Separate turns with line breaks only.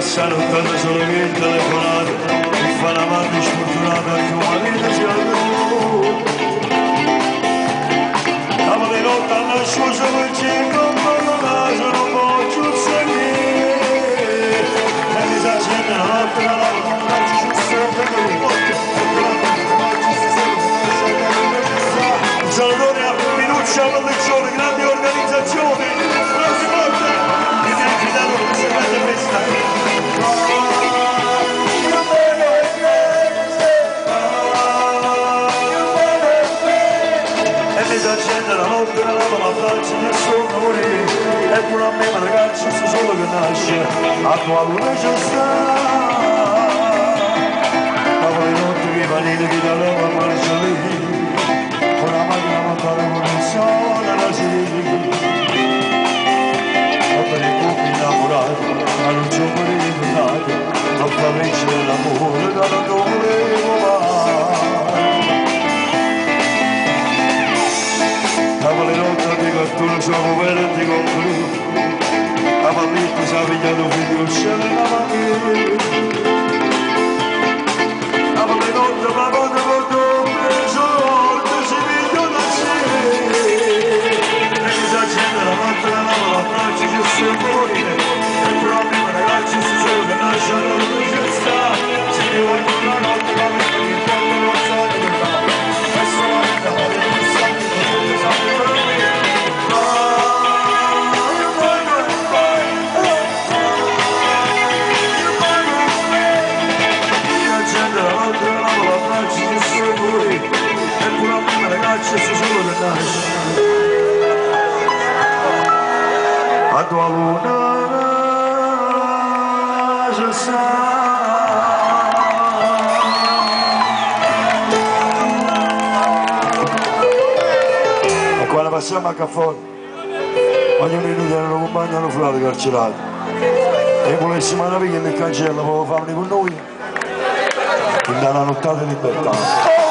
passare 80 solo che il telefonato mi fa la madre sfortunata che un marito si alzò. Dopo le notte hanno scuso per circo un po' di naso non voglio salire e mi sa scendere la notte la lava ci sono sempre le notte un salutone a Minuccia Pelliccione, grandi organizzazioni, grazie molte che mi ha invitato per questa grande festa. Accende la notte, la lava, la faccia del sonno morire e pure a me ragazzi se solo che nasce a tua luna c'è sta dopo le notti che i panini che da leva a marcia lì con la macchina montata con il sole la sera dopo le cucchi innamorati ma non c'è un ritornato dopo vincere l'amore dalla dove dopo le notte di cartone sono vero di concludo la palletta si è pigliato figlio scende la macchina dopo le notte ma quando porto preso l'orto si piglia da sé e mi si accende la notte la lava la faccia ci si morire e proprio ragazzi si sono che nascono dove ci sta si deve la notte ma mi fa che tanto non sa che fa e sono andato a tua luna ci sta e quando passiamo a caffè ognuno di noi tiene un compagno allo frate carcerato e volessimo una piglia nel cancello per farli con noi in una nottata di libertà.